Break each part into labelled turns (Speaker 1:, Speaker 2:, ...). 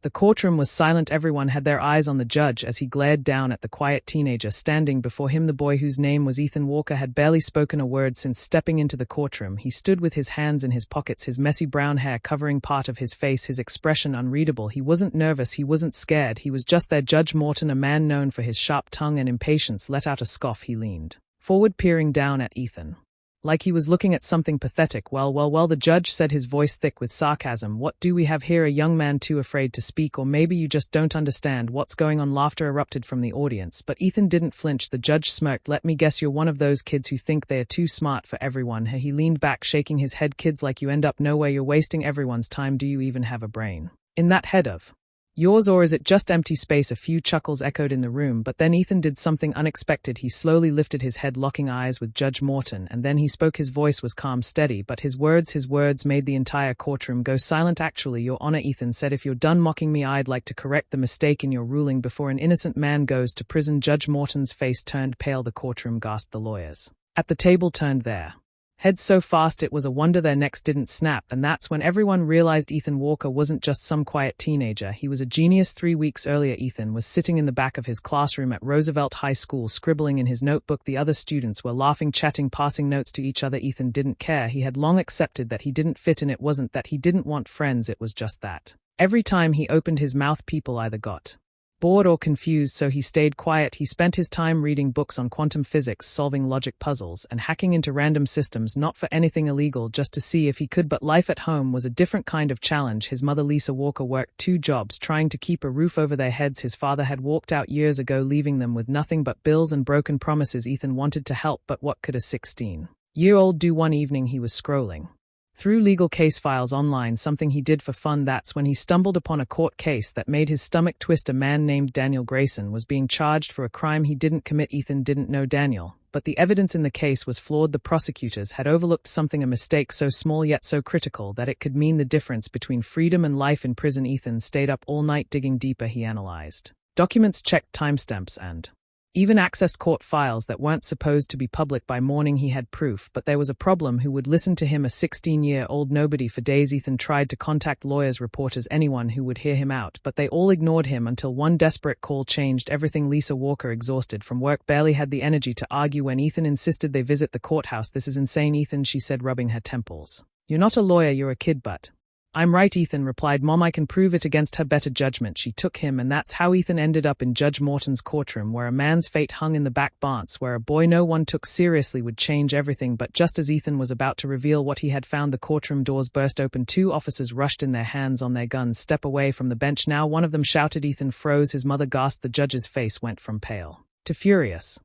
Speaker 1: The courtroom was silent. Everyone had their eyes on the judge as he glared down at the quiet teenager standing before him. The boy, whose name was Ethan Walker, had barely spoken a word since stepping into the courtroom. He stood with his hands in his pockets, his messy brown hair covering part of his face, his expression unreadable. He wasn't nervous, he wasn't scared, he was just there. Judge Morton, a man known for his sharp tongue and impatience, let out a scoff. He leaned forward, peering down at Ethan like he was looking at something pathetic. Well, the judge said, his voice thick with sarcasm. What do we have here? A young man too afraid to speak, or maybe you just don't understand what's going on. Laughter erupted from the audience, but Ethan didn't flinch. The judge smirked. Let me guess, you're one of those kids who think they are too smart for everyone. He leaned back, shaking his head. Kids like you end up nowhere. You're wasting everyone's time. Do you even have a brain in that head of yours, or is it just empty space? A few chuckles echoed in the room, but then Ethan did something unexpected. He slowly lifted his head, locking eyes with Judge Morton, and then he spoke. His voice was calm, steady, but his words made the entire courtroom go silent. Actually, Your Honor, Ethan said, if you're done mocking me, I'd like to correct the mistake in your ruling before an innocent man goes to prison. Judge Morton's face turned pale. The courtroom gasped. The lawyers at the table turned their heads so fast it was a wonder their necks didn't snap, and that's when everyone realized Ethan Walker wasn't just some quiet teenager. He was a genius. 3 weeks earlier, Ethan was sitting in the back of his classroom at Roosevelt High School, scribbling in his notebook. The other students were laughing, chatting, passing notes to each other. Ethan didn't care. He had long accepted that he didn't fit in. It wasn't that he didn't want friends, it was just that every time he opened his mouth, people either got bored or confused, so he stayed quiet. He spent his time reading books on quantum physics, solving logic puzzles, and hacking into random systems, not for anything illegal, just to see if he could. But life at home was a different kind of challenge. His mother, Lisa Walker, worked 2 jobs trying to keep a roof over their heads. His father had walked out years ago, leaving them with nothing but bills and broken promises. Ethan wanted to help, but what could a 16-year-old do? One evening he was scrolling through legal case files online, something he did for fun. That's when he stumbled upon a court case that made his stomach twist. A man named Daniel Grayson was being charged for a crime he didn't commit. Ethan didn't know Daniel, but the evidence in the case was flawed. The prosecutors had overlooked something, a mistake so small yet so critical that it could mean the difference between freedom and life in prison. Ethan stayed up all night digging deeper. He analyzed documents, checked timestamps, and even accessed court files that weren't supposed to be public. By morning he had proof, but there was a problem. Who would listen to him? A 16-year-old nobody. For days Ethan tried to contact lawyers, reporters, anyone who would hear him out, but they all ignored him until one desperate call changed everything. Lisa Walker, exhausted from work, barely had the energy to argue when Ethan insisted they visit the courthouse. This is insane, Ethan, she said, rubbing her temples. You're not a lawyer, you're a kid. But I'm right, Ethan replied. Mom, I can prove it against her better judgment. She took him, and that's how Ethan ended up in Judge Morton's courtroom, where a man's fate hung in the back balance, where a boy no one took seriously would change everything. But just as Ethan was about to reveal what he had found, the courtroom doors burst open. 2 officers rushed in, their hands on their guns. Step away from the bench now, one of them shouted. Ethan froze. His mother gasped. The judge's face went from pale to furious.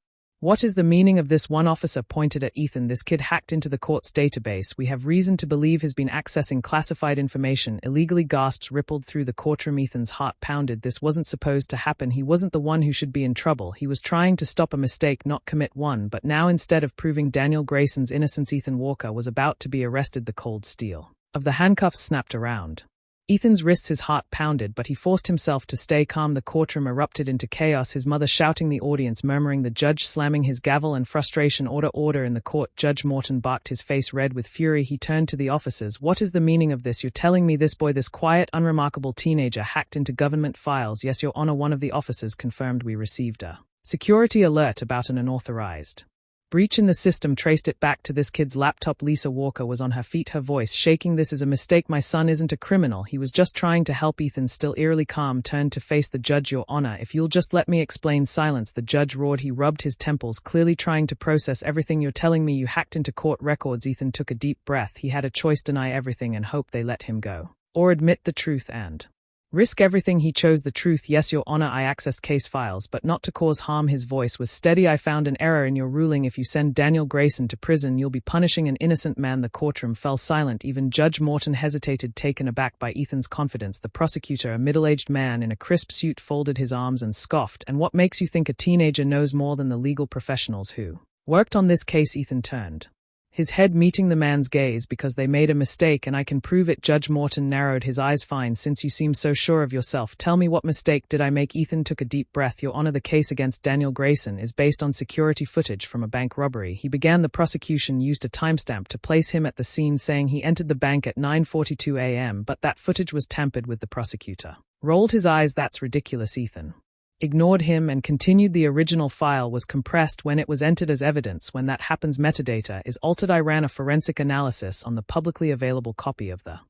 Speaker 1: What is the meaning of this? One officer pointed at Ethan. This kid hacked into the court's database. We have reason to believe he's been accessing classified information illegally. Gasps rippled through the courtroom. Ethan's heart pounded. This wasn't supposed to happen. He wasn't the one who should be in trouble. He was trying to stop a mistake, not commit one. But now, instead of proving Daniel Grayson's innocence, Ethan Walker was about to be arrested. The cold steel of the handcuffs snapped around Ethan's wrists. His heart pounded, but he forced himself to stay calm. The courtroom erupted into chaos, his mother shouting, the audience murmuring, the judge slamming his gavel in frustration. Order in the court. Judge Morton barked, his face red with fury. He turned to the officers. What is the meaning of this? You're telling me this boy, this quiet, unremarkable teenager, hacked into government files? Yes, Your Honor, one of the officers confirmed. We received a security alert about an unauthorized breach in the system, traced it back to this kid's laptop. Lisa Walker was on her feet, her voice shaking. This is a mistake. My son isn't a criminal. He was just trying to help. Ethan, still eerily calm, turned to face the judge. Your Honor, if you'll just let me explain. Silence, the judge roared. He rubbed his temples, clearly trying to process everything. You're telling me you hacked into court records? Ethan took a deep breath. He had a choice: deny everything and hope they let him go, or admit the truth and risk everything. He chose the truth. Yes, Your Honor, I accessed case files, but not to cause harm. His voice was steady. I found an error in your ruling. If you send Daniel Grayson to prison, you'll be punishing an innocent man. The courtroom fell silent. Even Judge Morton hesitated, taken aback by Ethan's confidence. The prosecutor, a middle-aged man in a crisp suit, folded his arms and scoffed. And what makes you think a teenager knows more than the legal professionals who worked on this case? Ethan turned his head, meeting the man's gaze. Because they made a mistake, and I can prove it. Judge Morton narrowed his eyes. Fine, since you seem so sure of yourself, tell me, what mistake did I make? Ethan took a deep breath. Your Honor, the case against Daniel Grayson is based on security footage from a bank robbery. He began. The prosecution used a timestamp to place him at the scene, saying he entered the bank at 9:42 a.m., but that footage was tampered with. The prosecutor Rolled his eyes. That's ridiculous, Ethan. Ignored him and continued. The original file was compressed when it was entered as evidence. When that happens, metadata is altered. I ran a forensic analysis on the publicly available copy of the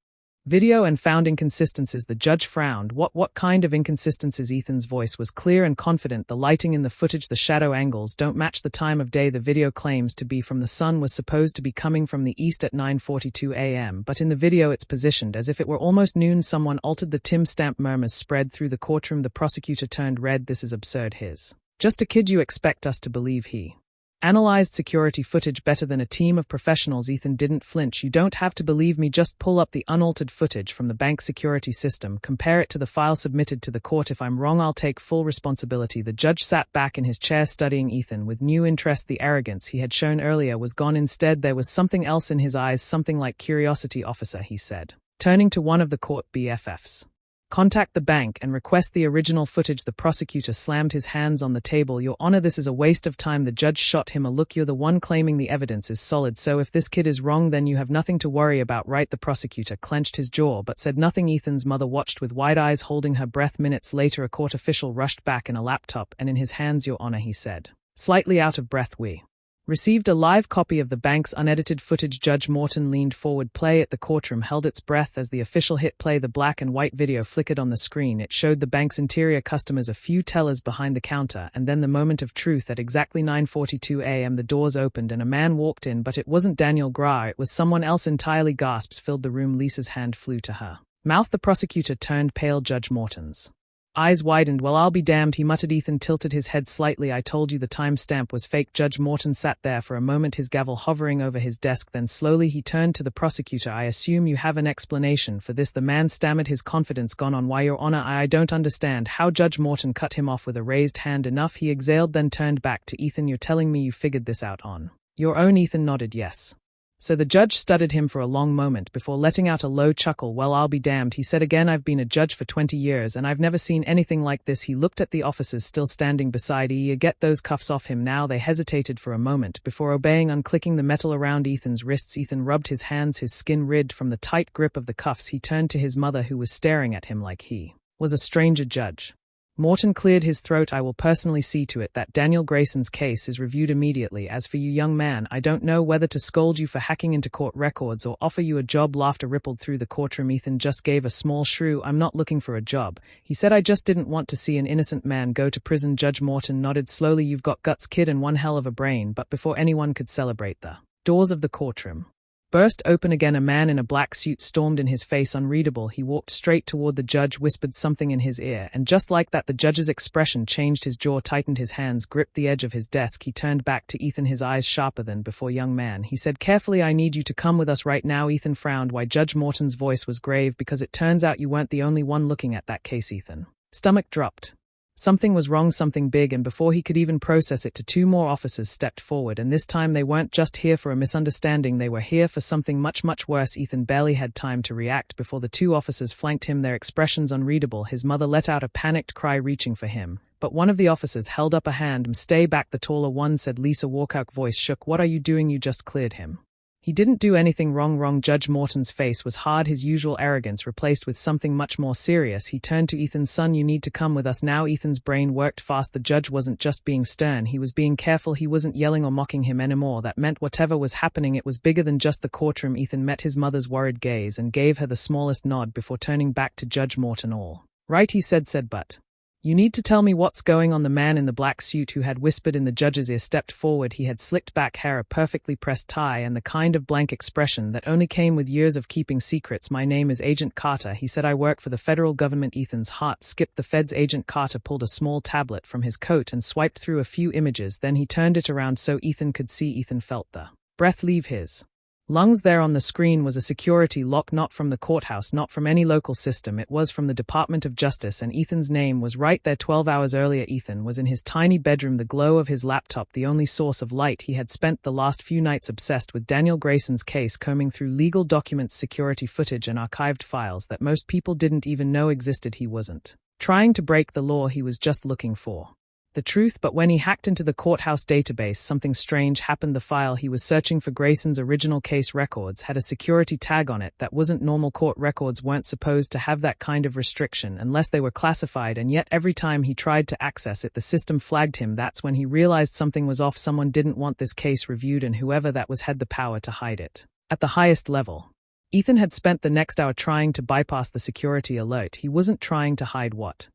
Speaker 1: video and found inconsistencies. The judge frowned. What kind of inconsistencies? Ethan's voice was clear and confident. The lighting in the footage, the shadow angles don't match the time of day. The video claims to be from the sun was supposed to be coming from the east at 9:42 a.m., but in the video it's positioned as if it were almost noon. Someone altered the timestamp. Murmurs spread through the courtroom. The prosecutor turned red. This is absurd. He's just a kid. You expect us to believe he analyzed security footage better than a team of professionals? Ethan didn't flinch. You don't have to believe me. Just pull up the unaltered footage from the bank security system. Compare it to the file submitted to the court. If I'm wrong, I'll take full responsibility. The judge sat back in his chair, studying Ethan with new interest. The arrogance he had shown earlier was gone. Instead, there was something else in his eyes, something like curiosity. Officer, he said, turning to one of the court BFFs. Contact the bank and request the original footage. The prosecutor slammed his hands on the table. Your Honor, this is a waste of time. The judge shot him a look. You're the one claiming the evidence is solid, so if this kid is wrong, then you have nothing to worry about, right? The prosecutor clenched his jaw but said nothing. Ethan's mother watched with wide eyes, holding her breath. Minutes later, a court official rushed back in a laptop and in his hands. Your Honor, he said, slightly out of breath, we received a live copy of the bank's unedited footage. Judge Morton leaned forward. Play at the courtroom held its breath as the official hit play. The black and white video flickered on the screen. It showed the bank's interior, customers, a few tellers behind the counter, and then the moment of truth. At exactly 9:42 a.m. the doors opened and a man walked in, but it wasn't Daniel Gra, it was someone else entirely. Gasps filled the room. Lisa's hand flew to her mouth. The prosecutor turned pale. Judge Morton's eyes widened. Well, I'll be damned, he muttered. Ethan tilted his head slightly. I told you the timestamp was fake. Judge Morton sat there for a moment, his gavel hovering over his desk. Then slowly he turned to the prosecutor. I assume you have an explanation for this. The man stammered, his confidence gone. On why, Your Honor, I don't understand how. Judge Morton cut him off with a raised hand. Enough, he exhaled, then turned back to Ethan. You're telling me you figured this out on your own? Ethan nodded yes. So the judge studied him for a long moment before letting out a low chuckle. Well, I'll be damned, he said again. I've been a judge for 20 years and I've never seen anything like this. He looked at the officers still standing beside E. Get those cuffs off him now. They hesitated for a moment before obeying, unclicking the metal around Ethan's wrists. Ethan rubbed his hands, his skin rid from the tight grip of the cuffs. He turned to his mother, who was staring at him like he was a stranger. Judge Morton cleared his throat. I will personally see to it that Daniel Grayson's case is reviewed immediately. As for you, young man, I don't know whether to scold you for hacking into court records or offer you a job. Laughter rippled through the courtroom. Ethan just gave a small shrew. I'm not looking for a job, he said. I just didn't want to see an innocent man go to prison. Judge Morton nodded slowly. You've got guts, kid, and one hell of a brain. But before anyone could celebrate, the doors of the courtroom burst open again. A man in a black suit stormed in, his face unreadable. He walked straight toward the judge, whispered something in his ear, and just like that the judge's expression changed. His jaw tightened, his hands gripped the edge of his desk. He turned back to Ethan, his eyes sharper than before. Young man, he said carefully, I need you to come with us right now. Ethan frowned. Why? Judge Morton's voice was grave. Because it turns out you weren't the only one looking at that case. Ethan stomach dropped. Something was wrong, something big, and before he could even process it, two more officers stepped forward, and this time they weren't just here for a misunderstanding, they were here for something much, much worse. Ethan barely had time to react before the two officers flanked him, their expressions unreadable. His mother let out a panicked cry, reaching for him, but one of the officers held up a hand. Stay back, the taller one said. Lisa Walkout's voice shook. What are you doing? You just cleared him. He didn't do anything wrong. Judge Morton's face was hard, his usual arrogance replaced with something much more serious. He turned to Ethan. Son, you need to come with us now. Ethan's brain worked fast. The judge wasn't just being stern, he was being careful. He wasn't yelling or mocking him anymore. That meant whatever was happening, it was bigger than just the courtroom. Ethan met his mother's worried gaze and gave her the smallest nod before turning back to Judge Morton. All right, he said, but you need to tell me what's going on. The man in the black suit who had whispered in the judge's ear stepped forward. He had slicked back hair, a perfectly pressed tie, and the kind of blank expression that only came with years of keeping secrets. My name is Agent Carter, he said. I work for the federal government. Ethan's heart skipped. The feds. Agent Carter pulled a small tablet from his coat and swiped through a few images. Then he turned it around so Ethan could see. Ethan felt the breath leave his lungs. There on the screen was a security lock, not from the courthouse, not from any local system. It was from the Department of Justice, and Ethan's name was right there. 12 hours earlier, Ethan was in his tiny bedroom, the glow of his laptop the only source of light. He had spent the last few nights obsessed with Daniel Grayson's case, combing through legal documents, security footage, and archived files that most people didn't even know existed. He wasn't trying to break the law, he was just looking for the truth, but when he hacked into the courthouse database, something strange happened. The file he was searching for, Grayson's original case records, had a security tag on it that wasn't normal. Court records weren't supposed to have that kind of restriction unless they were classified, and yet every time he tried to access it, the system flagged him. That's when he realized something was off. Someone didn't want this case reviewed, and whoever that was had the power to hide it. At the highest level. Ethan had spent the next hour trying to bypass the security alert. He wasn't trying to hide what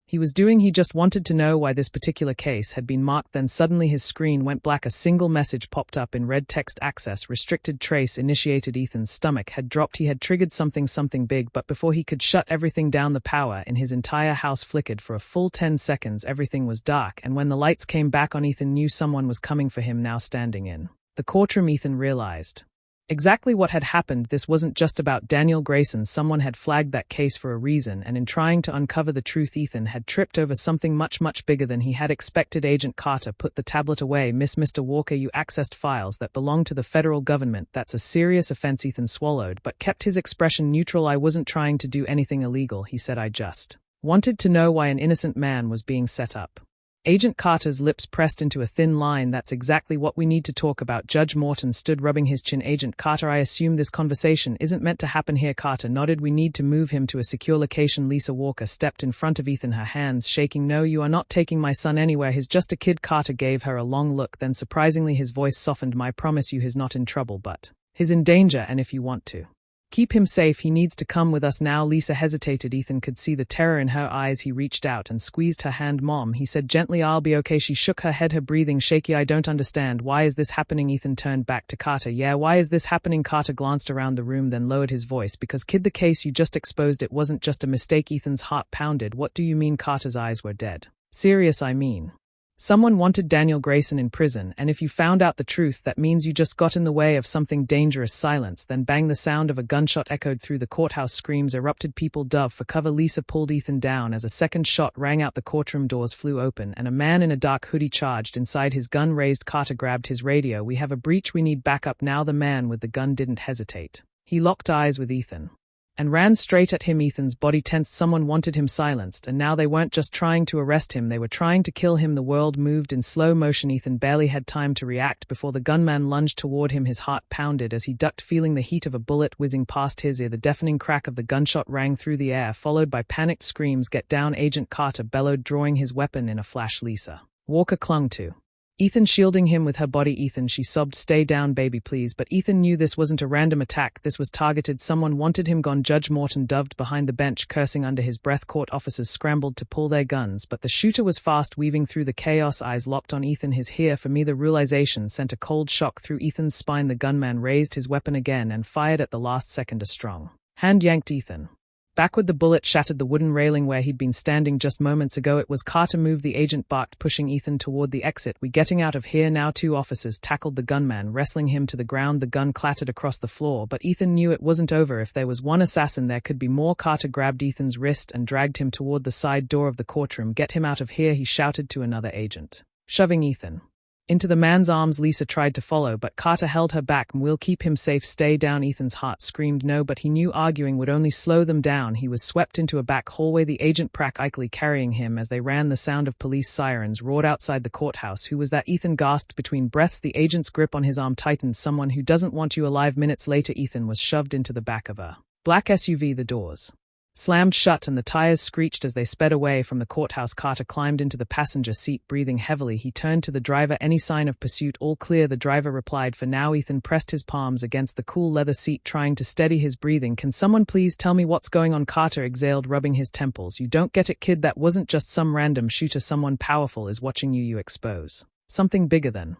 Speaker 1: he was doing. He just wanted to know why this particular case had been marked. Then suddenly his screen went black. A single message popped up in red text: access restricted, trace initiated. Ethan's stomach had dropped. He had triggered something big, but before he could shut everything down, the power in his entire house flickered for a full 10 seconds. Everything was dark, and when the lights came back on, Ethan knew someone was coming for him. Now standing in the courtroom, Ethan realized exactly what had happened. This wasn't just about Daniel Grayson. Someone had flagged that case for a reason, and in trying to uncover the truth, Ethan had tripped over something much bigger than he had expected. Agent Carter put the tablet away. Mr. Walker, you accessed files that belong to the federal government. That's a serious offense. Ethan swallowed, but kept his expression neutral. I wasn't trying to do anything illegal, he said. I just wanted to know why an innocent man was being set up. Agent Carter's lips pressed into a thin line. That's exactly what we need to talk about. Judge Morton stood rubbing his chin. Agent Carter, I assume this conversation isn't meant to happen here. Carter nodded. We need to move him to a secure location. Lisa Walker stepped in front of Ethan, her hands shaking. No, you are not taking my son anywhere. He's just a kid. Carter gave her a long look, then surprisingly his voice softened. I promise you he's not in trouble, but he's in danger, and if you want to keep him safe, he needs to come with us now. Lisa hesitated. Ethan could see the terror in her eyes. He reached out and squeezed her hand. Mom, he said gently, I'll be okay. She shook her head, her breathing shaky. I don't understand. Why is this happening? Ethan turned back to Carter. Yeah, why is this happening? Carter glanced around the room, then lowered his voice. Because kid, the case you just exposed, it wasn't just a mistake. Ethan's heart pounded. What do you mean? Carter's eyes were dead serious. I mean, someone wanted Daniel Grayson in prison, and if you found out the truth, that means you just got in the way of something dangerous. Silence, then bang. The sound of a gunshot echoed through the courthouse. Screams erupted. People dove for cover. Lisa pulled Ethan down as a second shot rang out. The courtroom doors flew open, and a man in a dark hoodie charged inside, his gun raised. Carter grabbed his radio. We have a breach. We need backup now. The man with the gun didn't hesitate. He locked eyes with Ethan and ran straight at him. Ethan's body tensed. Someone wanted him silenced, and now they weren't just trying to arrest him, they were trying to kill him. The world moved in slow motion. Ethan barely had time to react before the gunman lunged toward him. His heart pounded as he ducked, feeling the heat of a bullet whizzing past his ear. The deafening crack of the gunshot rang through the air, followed by panicked screams. Get down, Agent Carter bellowed, drawing his weapon in a flash. Lisa Walker clung to Ethan, shielding him with her body. Ethan, she sobbed, stay down, baby, please. But Ethan knew this wasn't a random attack. This was targeted. Someone wanted him gone. Judge Morton doved behind the bench, cursing under his breath. Court officers scrambled to pull their guns, but the shooter was fast, weaving through the chaos. Eyes locked on Ethan. His here for me. The realization sent a cold shock through Ethan's spine. The gunman raised his weapon again and fired at the last second. A strong hand yanked Ethan backward. The bullet shattered the wooden railing where he'd been standing just moments ago. It was Carter. Move, the agent barked, pushing Ethan toward the exit. We getting out of here now? Two officers tackled the gunman, wrestling him to the ground. The gun clattered across the floor, but Ethan knew it wasn't over. If there was one assassin, there could be more. Carter grabbed Ethan's wrist and dragged him toward the side door of the courtroom. Get him out of here, he shouted to another agent, shoving Ethan into the man's arms. Lisa tried to follow, but Carter held her back. We'll keep him safe. Stay down. Ethan's heart screamed no, but he knew arguing would only slow them down. He was swept into a back hallway, the agent practically carrying him as they ran. The sound of police sirens roared outside the courthouse. Who was that? Ethan gasped between breaths. The agent's grip on his arm tightened. Someone who doesn't want you alive. Minutes later, Ethan was shoved into the back of a black SUV. The doors slammed shut and the tires screeched as they sped away from the courthouse. Carter climbed into the passenger seat, breathing heavily. He turned to the driver. Any sign of pursuit? All clear, the driver replied. For now. Ethan pressed his palms against the cool leather seat, trying to steady his breathing. Can someone please tell me what's going on? Carter exhaled, rubbing his temples. You don't get it, kid. That wasn't just some random shooter. Someone powerful is watching you. You expose something bigger than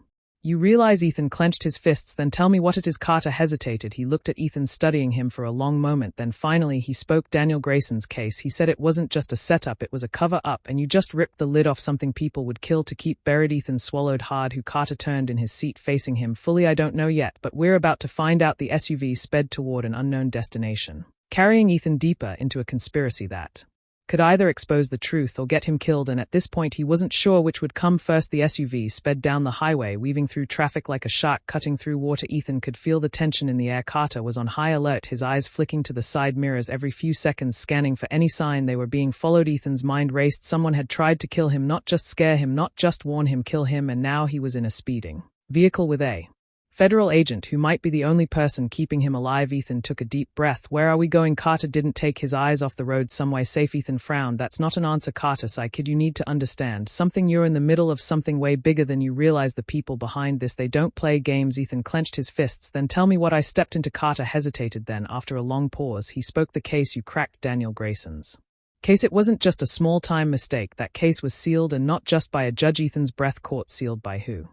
Speaker 1: you realize. Ethan clenched his fists. Then tell me what it is. Carter hesitated. He looked at Ethan, studying him for a long moment. Then finally he spoke. Daniel Grayson's case. He said it wasn't just a setup, it was a cover-up, and you just ripped the lid off something people would kill to keep buried. Ethan swallowed hard. Who? Carter turned in his seat, facing him fully. I don't know yet, but we're about to find out. The SUV sped toward an unknown destination, carrying Ethan deeper into a conspiracy that Could either expose the truth or get him killed, and at this point he wasn't sure which would come first. The SUV sped down the highway, weaving through traffic like a shark cutting through water. Ethan could feel the tension in the air. Carter was on high alert, his eyes flicking to the side mirrors every few seconds, scanning for any sign they were being followed. Ethan's mind raced. Someone had tried to kill him, not just scare him, not just warn him, kill him, and now he was in a speeding vehicle with a federal agent who might be the only person keeping him alive. Ethan took a deep breath. Where are we going? Carter didn't take his eyes off the road. Somewhere safe. Ethan frowned. That's not an answer, Carter. I kid you need to understand something. You're in the middle of something way bigger than you realize. The people behind this, they don't play games. Ethan clenched his fists. Then tell me what I stepped into. Carter hesitated. Then, after a long pause, he spoke. The case you cracked, Daniel Grayson's case. It wasn't just a small-time mistake. That case was sealed, and not just by a judge. Ethan's breath caught. Sealed by who?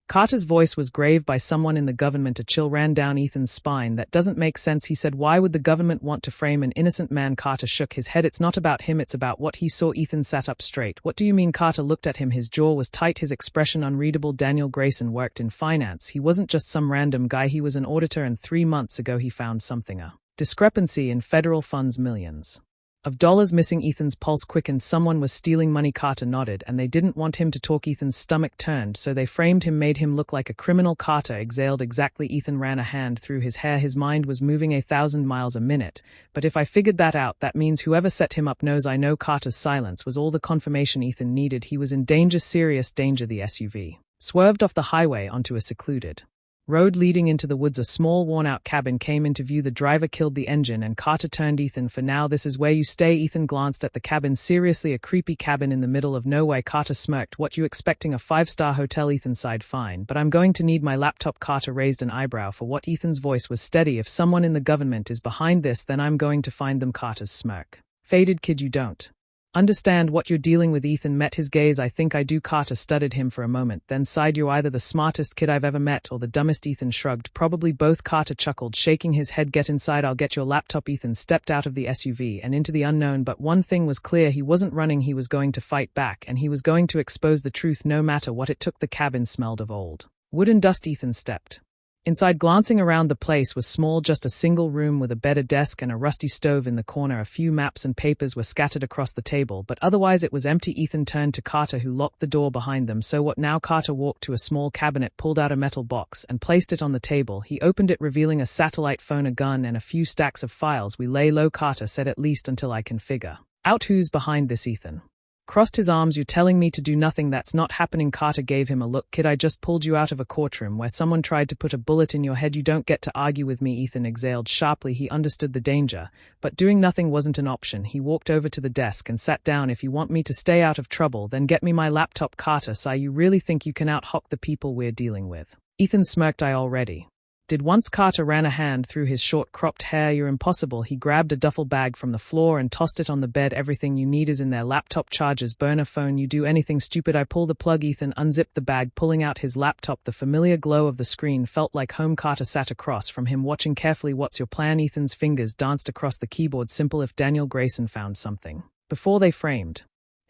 Speaker 1: Carter's voice was grave. By someone in the government. A chill ran down Ethan's spine. That doesn't make sense, he said. Why would the government want to frame an innocent man? Carter shook his head. It's not about him, it's about what he saw. Ethan sat up straight. What do you mean? Carter looked at him. His jaw was tight, his expression unreadable. Daniel Grayson worked in finance. He wasn't just some random guy, he was an auditor, and 3 months ago he found something. A discrepancy in federal funds, millions of dollars missing. Ethan's pulse quickened. Someone was stealing money. Carter nodded. And they didn't want him to talk. Ethan's stomach turned. So they framed him, made him look like a criminal. Carter exhaled. Exactly. Ethan ran a hand through his hair. His mind was moving 1,000 miles a minute. But if I figured that out, that means whoever set him up knows I know. Carter's silence was all the confirmation Ethan needed. He was in danger, serious danger. The SUV swerved off the highway onto a secluded road leading into the woods. A small, worn-out cabin came into view. The driver killed the engine, and Carter turned. Ethan, for now, this is where you stay. Ethan glanced at the cabin. Seriously, a creepy cabin in the middle of nowhere. Carter smirked. What, you expecting a 5-star hotel? Ethan sighed. Fine, but I'm going to need my laptop. Carter raised an eyebrow. For what? Ethan's voice was steady. If someone in the government is behind this, then I'm going to find them. Carter's smirk faded. Kid, you don't understand what you're dealing with. Ethan met his gaze. I think I do. Carter studied him for a moment, then sighed. You're either the smartest kid I've ever met or the dumbest. Ethan shrugged. Probably both. Carter chuckled, shaking his head. Get inside, I'll get your laptop. Ethan stepped out of the SUV and into the unknown, but one thing was clear. He wasn't running. He was going to fight back, and he was going to expose the truth no matter what it took. The cabin smelled of old wood and dust. Ethan stepped inside. Glancing around, the place was small, just a single room with a bed, a desk, and a rusty stove in the corner. A few maps and papers were scattered across the table, but otherwise it was empty. Ethan turned to Carter, who locked the door behind them. So what now? Carter walked to a small cabinet, pulled out a metal box, and placed it on the table. He opened it, revealing a satellite phone, a gun, and a few stacks of files. We lay low, Carter said, at least until I can figure out who's behind this. Ethan crossed his arms. You're telling me to do nothing? That's not happening. Carter gave him a look. Kid, I just pulled you out of a courtroom where someone tried to put a bullet in your head. You don't get to argue with me. Ethan exhaled sharply. He understood the danger, but doing nothing wasn't an option. He walked over to the desk and sat down. If you want me to stay out of trouble, then get me my laptop. Carter sighed. You really think you can out-hawk the people we're dealing with? Ethan smirked. I already did once. Carter ran a hand through his short cropped hair. You're impossible. He grabbed a duffel bag from the floor and tossed it on the bed. Everything you need is in there. Laptop, chargers, burner phone. You do anything stupid, I pull the plug. Ethan unzipped the bag, pulling out his laptop. The familiar glow of the screen felt like home. Carter sat across from him, watching carefully. What's your plan? Ethan's fingers danced across the keyboard. Simple. If Daniel Grayson found something before they framed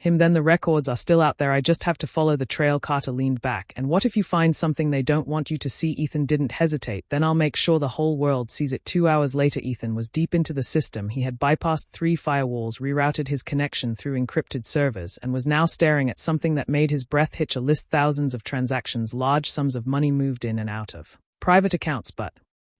Speaker 1: him, then the records are still out there. I just have to follow the trail. Carter leaned back. And what if you find something they don't want you to see? Ethan didn't hesitate. Then I'll make sure the whole world sees it. 2 hours later, Ethan was deep into the system. He had bypassed 3 firewalls, rerouted his connection through encrypted servers, and was now staring at something that made his breath hitch. A list, thousands of transactions, large sums of money moved in and out of private accounts, but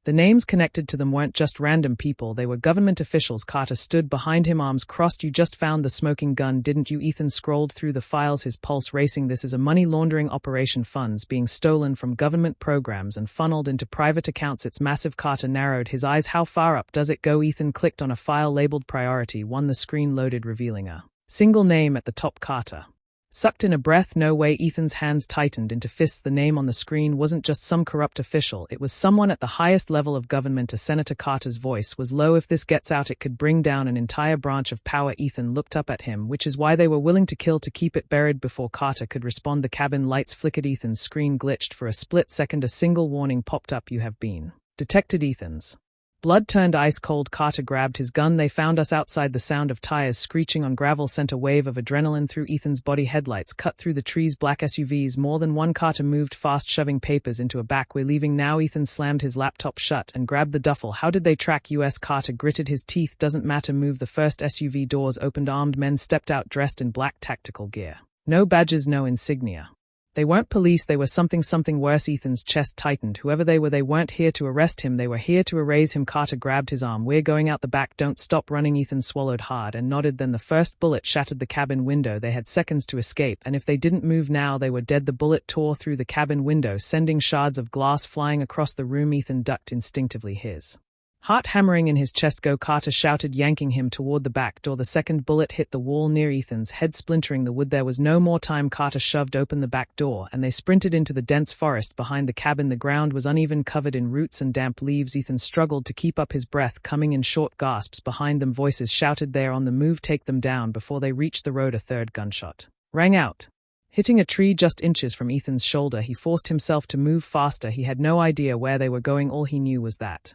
Speaker 1: the names connected to them weren't just random people, they were government officials. Carter stood behind him, arms crossed. You just found the smoking gun, didn't you? Ethan scrolled through the files, his pulse racing. This is a money laundering operation, funds being stolen from government programs and funneled into private accounts. It's massive. Carter narrowed his eyes. How far up does it go? Ethan clicked on a file labeled Priority 1. The screen loaded, revealing a single name at the top. Carter sucked in a breath. No way. Ethan's hands tightened into fists. The name on the screen wasn't just some corrupt official, it was someone at the highest level of government, a senator. Carter's voice was low. If this gets out, it could bring down an entire branch of power. Ethan looked up at him, which is why they were willing to kill to keep it buried. Before Carter could respond, the cabin lights flickered. Ethan's screen glitched for a split second. A single warning popped up. You have been detected. Ethan's Blood turned ice-cold. Carter grabbed his gun. They found us outside. The sound of tires screeching on gravel sent a wave of adrenaline through Ethan's body. Headlights cut through the trees. Black SUVs, more than one. Carter moved fast, shoving papers into a back. We're leaving now. Ethan slammed his laptop shut and grabbed the duffel. How did they track us? Carter gritted his teeth. Doesn't matter. Move. The first SUV doors opened. Armed men stepped out, dressed in black tactical gear. No badges, no insignia. They weren't police, they were something worse. Ethan's chest tightened. Whoever they were, they weren't here to arrest him, they were here to erase him. Carter grabbed his arm. We're going out the back, don't stop running. Ethan swallowed hard and nodded. Then the first bullet shattered the cabin window. They had seconds to escape, and if they didn't move now, they were dead. The bullet tore through the cabin window, sending shards of glass flying across the room. Ethan ducked instinctively, his heart hammering in his chest. Go, Carter shouted, yanking him toward the back door. The second bullet hit the wall near Ethan's head, splintering the wood. There was no more time. Carter shoved open the back door, and they sprinted into the dense forest behind the cabin. The ground was uneven, covered in roots and damp leaves. Ethan struggled to keep up his breath, coming in short gasps. Behind them, voices shouted, "They're on the move, take them down." Before they reached the road, a third gunshot rang out, hitting a tree just inches from Ethan's shoulder. He forced himself to move faster. He had no idea where they were going. All he knew was that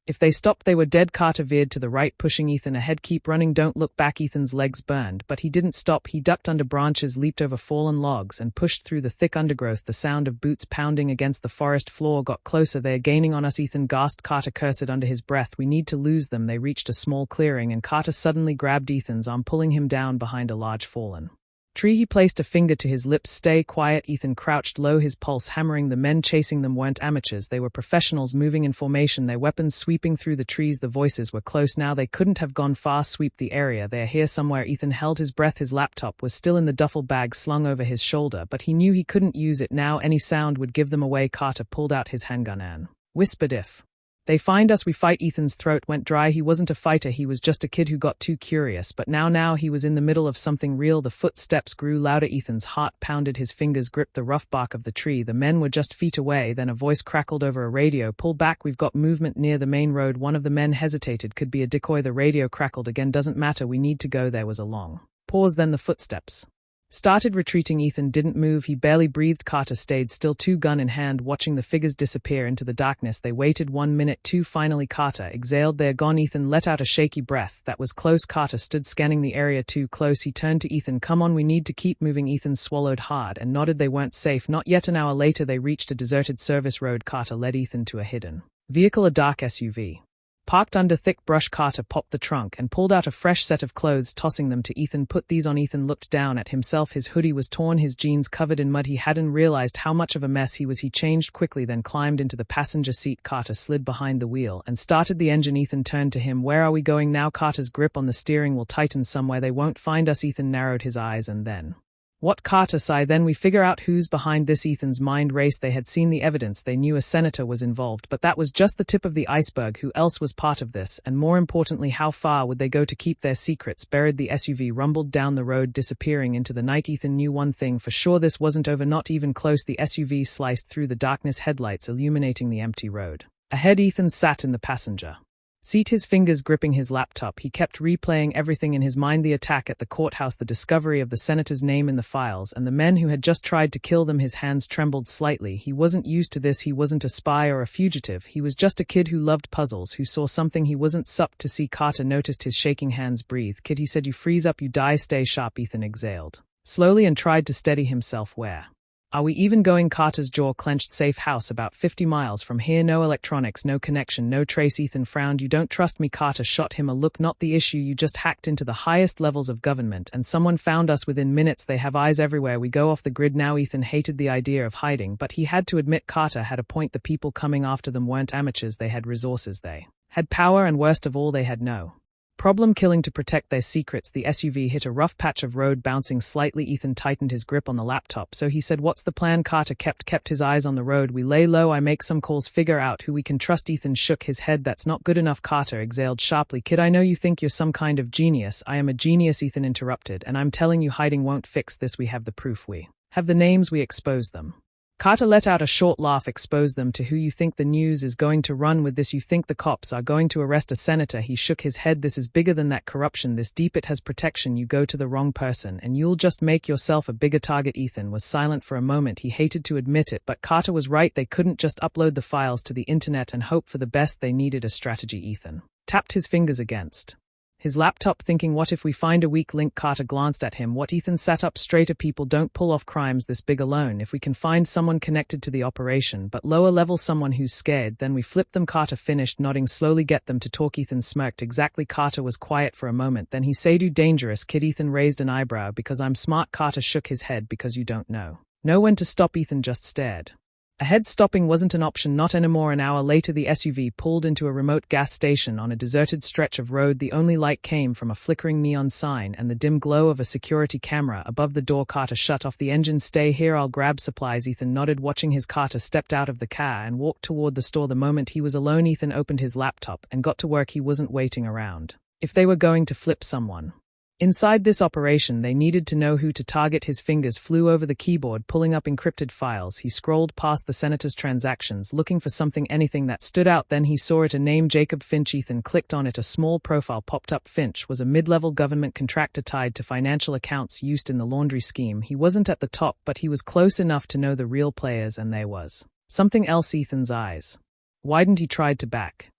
Speaker 1: if they stopped, they were dead. Carter veered to the right, pushing Ethan ahead. Keep running, don't look back. Ethan's legs burned, but he didn't stop. He ducked under branches, leaped over fallen logs, and pushed through the thick undergrowth. The sound of boots pounding against the forest floor got closer. They're gaining on us. Ethan gasped. Carter cursed under his breath. We need to lose them. They reached a small clearing, and Carter suddenly grabbed Ethan's arm, pulling him down behind a large fallen tree. He placed a finger to his lips. Stay quiet. Ethan crouched low, his pulse hammering. The men chasing them weren't amateurs. They were professionals, moving in formation, their weapons sweeping through the trees. The voices were close now. They couldn't have gone far. Sweep the area. They're here somewhere. Ethan held his breath. His laptop was still in the duffel bag slung over his shoulder, but he knew he couldn't use it now. Any sound would give them away. Carter pulled out his handgun and whispered, "If they find us, we fight." Ethan's throat went dry. He wasn't a fighter, he was just a kid who got too curious. But now he was in the middle of something real. The footsteps grew louder. Ethan's heart pounded. His fingers gripped the rough bark of the tree. The men were just feet away. Then a voice crackled over a radio. "Pull back, we've got movement near the main road." One of the men hesitated. Could be a decoy. The radio crackled again. "Doesn't matter, we need to go." There was a long pause, then the footsteps started retreating. Ethan didn't move. He barely breathed. Carter stayed still, two gun in hand, watching the figures disappear into the darkness. They waited 1 minute, two. Finally Carter exhaled. "They're gone." Ethan let out a shaky breath. That was close. Carter stood scanning the area. Too close. He turned to Ethan. "Come on, we need to keep moving." Ethan swallowed hard and nodded. They weren't safe. Not yet. An hour later they reached a deserted service road. Carter led Ethan to a hidden vehicle, a dark SUV parked under thick brush. Carter popped the trunk and pulled out a fresh set of clothes, tossing them to Ethan. "Put these on." Ethan looked down at himself. His hoodie was torn, his jeans covered in mud. He hadn't realized how much of a mess he was. He changed quickly, then climbed into the passenger seat. Carter slid behind the wheel and started the engine. Ethan turned to him. "Where are we going now?" Carter's grip on the steering will tighten. "Somewhere they won't find us." Ethan narrowed his eyes. "And then what?" Carter sighed. "Then we figure out who's behind this." Ethan's mind raced. They had seen the evidence. They knew a senator was involved, but that was just the tip of the iceberg. Who else was part of this? And more importantly, how far would they go to keep their secrets buried? The SUV rumbled down the road, disappearing into the night. Ethan knew one thing for sure: this wasn't over, not even close. The SUV sliced through the darkness, headlights illuminating the empty road ahead. Ethan sat in the passenger seat, his fingers gripping his laptop. He kept replaying everything in his mind: the attack at the courthouse, the discovery of the senator's name in the files, and the men who had just tried to kill them. His hands trembled slightly. He wasn't used to this. He wasn't a spy or a fugitive. He was just a kid who loved puzzles, who saw something he wasn't supposed to see. Carter noticed his shaking hands. "Breathe, kid," he said. "You freeze up, you die. Stay sharp." Ethan exhaled slowly and tried to steady himself. "Where are we even going?" Carter's jaw clenched. "Safe house about 50 miles from here. No electronics, no connection, no trace." Ethan frowned. "You don't trust me?" Carter shot him a look. "Not the issue. You just hacked into the highest levels of government, and someone found us within minutes. They have eyes everywhere. We go off the grid now." Ethan hated the idea of hiding, but he had to admit Carter had a point. The people coming after them weren't amateurs. They had resources, they had power, and worst of all, they had no problem killing to protect their secrets. The SUV hit a rough patch of road, bouncing slightly. Ethan tightened his grip on the laptop. "So," he said, "what's the plan?" Carter kept his eyes on the road. "We lay low, I make some calls, figure out who we can trust." Ethan shook his head. "That's not good enough." Carter exhaled sharply. "Kid, I know you think you're some kind of genius." "I am a genius," Ethan interrupted, "and I'm telling you hiding won't fix this. We have the proof. We have the names. We expose them. Carter let out a short laugh. Expose them to who you think the news is going to run with this. You think the cops are going to arrest a senator? He shook his head. This is bigger than that. Corruption this deep. It has protection. You go to the wrong person and you'll just make yourself a bigger target. Ethan was silent for a moment. He hated to admit it, but Carter was right. They couldn't just upload the files to the internet and hope for the best. They needed a strategy. Ethan tapped his fingers against his laptop, thinking, what if we find a weak link? Carter glanced at him. What? Ethan sat up straighter. People don't pull off crimes this big alone. If we can find someone connected to the operation, but lower level, someone who's scared, then we flip them. Carter finished, nodding slowly. Get them to talk. Ethan smirked. Exactly. Carter was quiet for a moment. Then he said, "You dangerous kid." Ethan raised an eyebrow. Because I'm smart. Carter shook his head. Because you don't know when to stop. Ethan just stared ahead. Stopping wasn't an option, not anymore. An hour later, the SUV pulled into a remote gas station on a deserted stretch of road. The only light came from a flickering neon sign and the dim glow of a security camera above the door. Carter shut off the engine. Stay here, I'll grab supplies. Ethan nodded, watching his. Carter stepped out of the car and walked toward the store. The moment he was alone, Ethan opened his laptop and got to work. He wasn't waiting around. If they were going to flip someone inside this operation, they needed to know who to target. His fingers flew over the keyboard, pulling up encrypted files. He scrolled past the senator's transactions, looking for anything that stood out. Then he saw it, a name, Jacob Finch. Ethan clicked on it. A small profile popped up. Finch was a mid-level government contractor tied to financial accounts used in the laundry scheme. He wasn't at the top, but he was close enough to know the real players, and there was something else. Ethan's eyes widened. He tried to back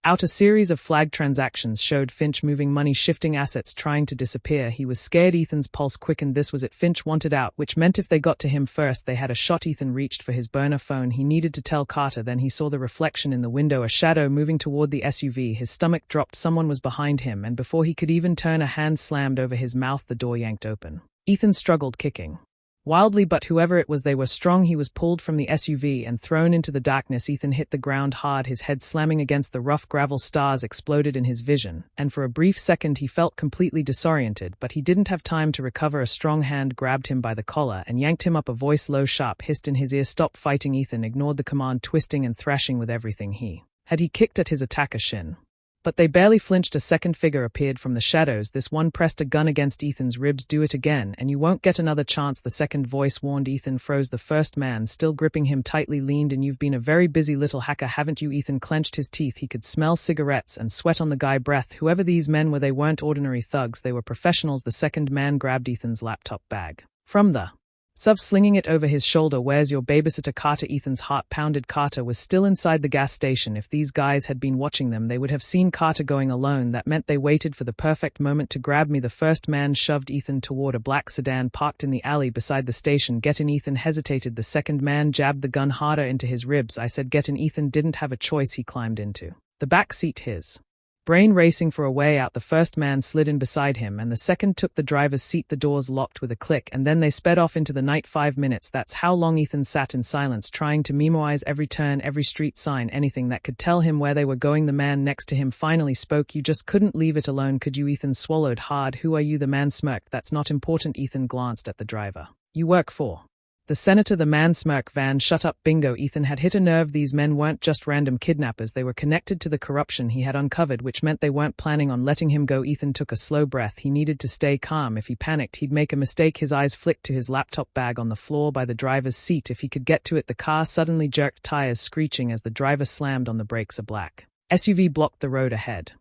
Speaker 1: out. A series of flagged transactions showed Finch moving money, shifting assets, trying to disappear. He was scared. Ethan's pulse quickened. This was it. Finch wanted out, which meant if they got to him first, they had a shot. Ethan reached for his burner phone. He needed to tell Carter. Then he saw the reflection in the window, a shadow moving toward the SUV. His stomach dropped. Someone was behind him, and before he could even turn, a hand slammed over his mouth. The door yanked open. Ethan struggled, kicking wildly, but whoever it was, they were strong. He was pulled from the SUV and thrown into the darkness. Ethan hit the ground hard, his head slamming against the rough gravel. Stars exploded in his vision, and for a brief second he felt completely disoriented, but he didn't have time to recover. A strong hand grabbed him by the collar and yanked him up. A voice, low, sharp, hissed in his ear, "Stop fighting." Ethan ignored the command, twisting and thrashing with everything he had. He kicked at his attacker shin, but they barely flinched. A second figure appeared from the shadows. This one pressed a gun against Ethan's ribs. "Do it again, and you won't get another chance," the second voice warned. Ethan froze. The first man, still gripping him tightly, leaned in. "You've been a very busy little hacker, haven't you?" Ethan clenched his teeth. He could smell cigarettes and sweat on the guy's breath. Whoever these men were, they weren't ordinary thugs. They were professionals. The second man grabbed Ethan's laptop bag from the Suv, slinging it over his shoulder. "Where's your babysitter, Carter?" Ethan's heart pounded. Carter was still inside the gas station. If these guys had been watching them, they would have seen Carter going alone. That meant they waited for the perfect moment to grab me. The first man shoved Ethan toward a black sedan parked in the alley beside the station. "Get in." Ethan hesitated. The second man jabbed the gun harder into his ribs. "I said get in." Ethan didn't have a choice. He climbed into the back seat, his brain racing for a way out. The first man slid in beside him, and the second took the driver's seat. The doors locked with a click, and then they sped off into the night. 5 minutes. That's how long Ethan sat in silence, trying to memorize every turn, every street sign, anything that could tell him where they were going. The man next to him finally spoke. "You just couldn't leave it alone, could you?" Ethan swallowed hard. "Who are you?" The man smirked. "That's not important." Ethan glanced at the driver. "You work for the senator." The man smirked. "Van, shut up." Bingo. Ethan had hit a nerve. These men weren't just random kidnappers. They were connected to the corruption he had uncovered, which meant they weren't planning on letting him go. Ethan took a slow breath. He needed to stay calm. If he panicked, he'd make a mistake. His eyes flicked to his laptop bag on the floor by the driver's seat. If he could get to it. The car suddenly jerked, tires screeching as the driver slammed on the brakes. A black SUV blocked the road ahead.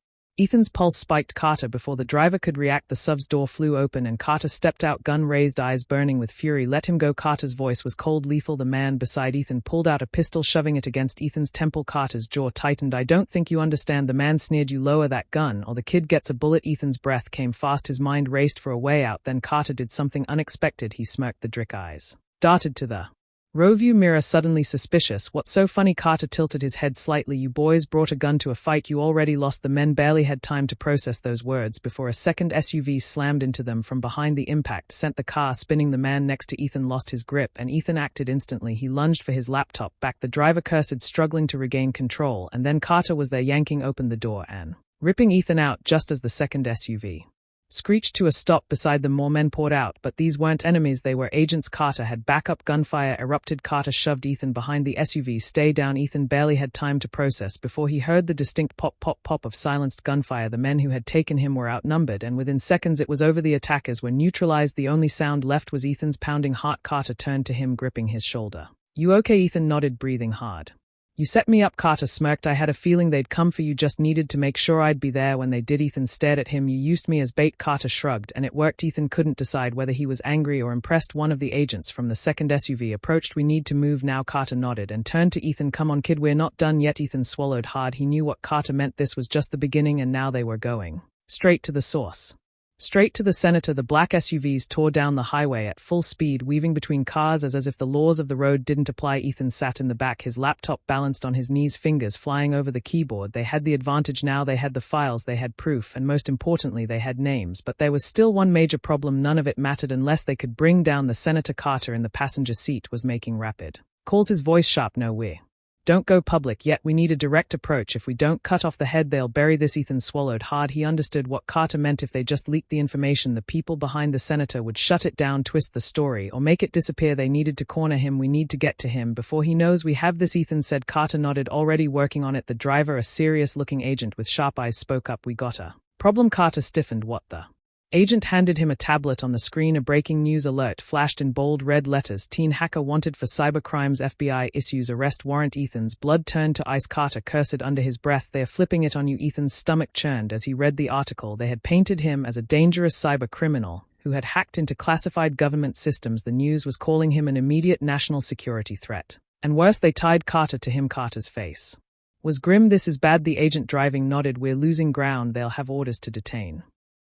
Speaker 1: Ethan's pulse spiked. "Carter!" Before the driver could react, the Suv's door flew open and Carter stepped out, gun raised, eyes burning with fury. "Let him go." Carter's voice was cold, lethal. The man beside Ethan pulled out a pistol, shoving it against Ethan's temple. Carter's jaw tightened. "I don't think you understand." The man sneered. "You lower that gun or the kid gets a bullet." Ethan's breath came fast. His mind raced for a way out. Then Carter did something unexpected. He smirked. The Drick eyes darted to the Review mirror, suddenly suspicious. "What's so funny?" Carter tilted his head slightly. "You boys brought a gun to a fight. You already lost." The men barely had time to process those words before a second SUV slammed into them from behind. The impact sent the car spinning. The man next to Ethan lost his grip, and Ethan acted instantly. He lunged for his laptop back. The driver cursed, struggling to regain control, and then Carter was there, yanking open the door and ripping Ethan out just as the second SUV screeched to a stop beside them. More men poured out, but these weren't enemies, they were agents. Carter had backup. Gunfire erupted. Carter shoved Ethan behind the SUV. "Stay down." Ethan barely had time to process before he heard the distinct pop, pop, pop of silenced gunfire. The men who had taken him were outnumbered, and within seconds it was over. The attackers were neutralized. The only sound left was Ethan's pounding heart. Carter turned to him, gripping his shoulder. You okay? Ethan nodded, breathing hard. You set me up, Carter smirked. I had a feeling they'd come for you, just needed to make sure I'd be there when they did. Ethan stared at him. You used me as bait, Carter shrugged, and it worked. Ethan couldn't decide whether he was angry or impressed. One of the agents from the second SUV approached. We need to move now, Carter nodded and turned to Ethan. Come on, kid, we're not done yet. Ethan swallowed hard. He knew what Carter meant. This was just the beginning, and now they were going straight to the source. Straight to the senator. The black SUVs tore down the highway at full speed, weaving between cars as if the laws of the road didn't apply. Ethan sat in the back, his laptop balanced on his knees, fingers flying over the keyboard. They had the advantage now. They had the files, they had proof, and most importantly, they had names. But there was still one major problem. None of it mattered unless they could bring down the senator. Carter in the passenger seat was making rapid calls, his voice sharp. No, we don't go public yet. We need a direct approach. If we don't cut off the head, they'll bury this. Ethan swallowed hard. He understood what Carter meant. If they just leaked the information, the people behind the senator would shut it down, twist the story, or make it disappear. They needed to corner him. We need to get to him before he knows we have this, Ethan said. Carter nodded. Already working on it. The driver, a serious-looking agent with sharp eyes, spoke up. We got a problem. Carter stiffened. What the? Agent handed him a tablet. On the screen, a breaking news alert flashed in bold red letters. Teen hacker wanted for cybercrimes. FBI issues arrest warrant. Ethan's blood turned to ice. Carter cursed under his breath. They're flipping it on you. Ethan's stomach churned as he read the article. They had painted him as a dangerous cyber criminal who had hacked into classified government systems. The news was calling him an immediate national security threat. And worse, they tied Carter to him. Carter's face was grim. This is bad. The agent driving nodded. We're losing ground. They'll have orders to detain.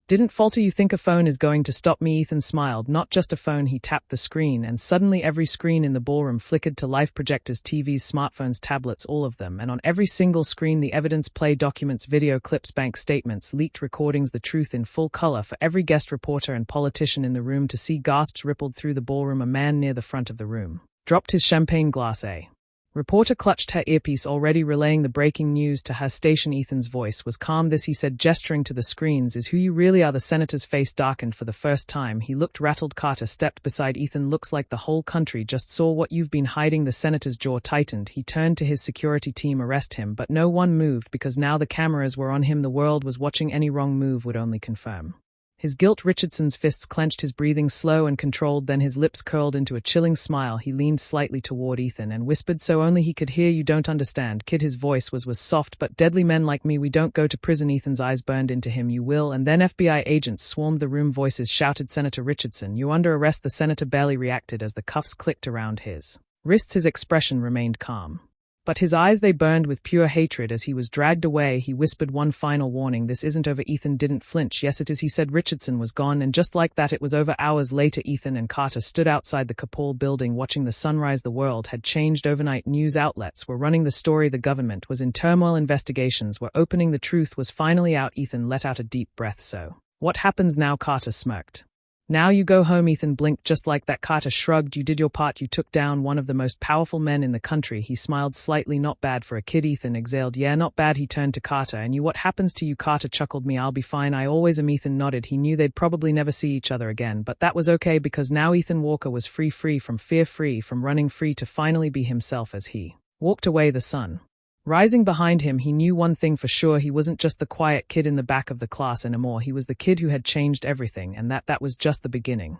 Speaker 1: Didn't falter. You think a phone is going to stop me? Ethan smiled. Not just a phone. He tapped the screen, and suddenly every screen in the ballroom flickered to life. Projectors, TVs, smartphones, tablets, all of them. And on every single screen, the evidence play, documents, video clips, bank statements, leaked recordings, the truth in full color for every guest reporter and politician in the room to see. Gasps rippled through the ballroom. A man near the front of the room dropped his champagne glass. A reporter clutched her earpiece, already relaying the breaking news to her station. Ethan's voice was calm. This, he said, gesturing to the screens, is who you really are. The senator's face darkened for the first time. He looked rattled. Carter stepped beside Ethan. Looks like the whole country just saw what you've been hiding. The senator's jaw tightened. He turned to his security team. Arrest him. But no one moved because now the cameras were on him. The world was watching. Any wrong move would only confirm his guilt. Richardson's fists clenched, his breathing slow and controlled, then his lips curled into a chilling smile. He leaned slightly toward Ethan and whispered so only he could hear, you don't understand, kid. His voice was soft but deadly. Men like me, we don't go to prison. Ethan's eyes burned into him. You will. And then FBI agents swarmed the room. Voices shouted, Senator Richardson, you're under arrest. The senator barely reacted as the cuffs clicked around his wrists. His expression remained calm, but his eyes, they burned with pure hatred. As he was dragged away, he whispered one final warning. This isn't over. Ethan didn't flinch. Yes, it is, he said. Richardson was gone, and just like that, it was over. Hours later, Ethan and Carter stood outside the Capitol building watching the sunrise. The world had changed overnight. News outlets were running the story. The government was in turmoil. Investigations were opening. The truth was finally out. Ethan let out a deep breath. So, what happens now? Carter smirked. Now you go home. Ethan blinked. Just like that. Carter shrugged. You did your part. You took down one of the most powerful men in the country. He smiled slightly. Not bad for a kid. Ethan exhaled. Yeah, not bad. He turned to Carter. And you, what happens to you? Carter chuckled. Me, I'll be fine. I always am. Ethan nodded. He knew they'd probably never see each other again, but that was okay because now Ethan Walker was free from fear, free from running, free to finally be himself. As he walked away, the sun rising behind him, he knew one thing for sure. He wasn't just the quiet kid in the back of the class anymore. He was the kid who had changed everything, and that was just the beginning.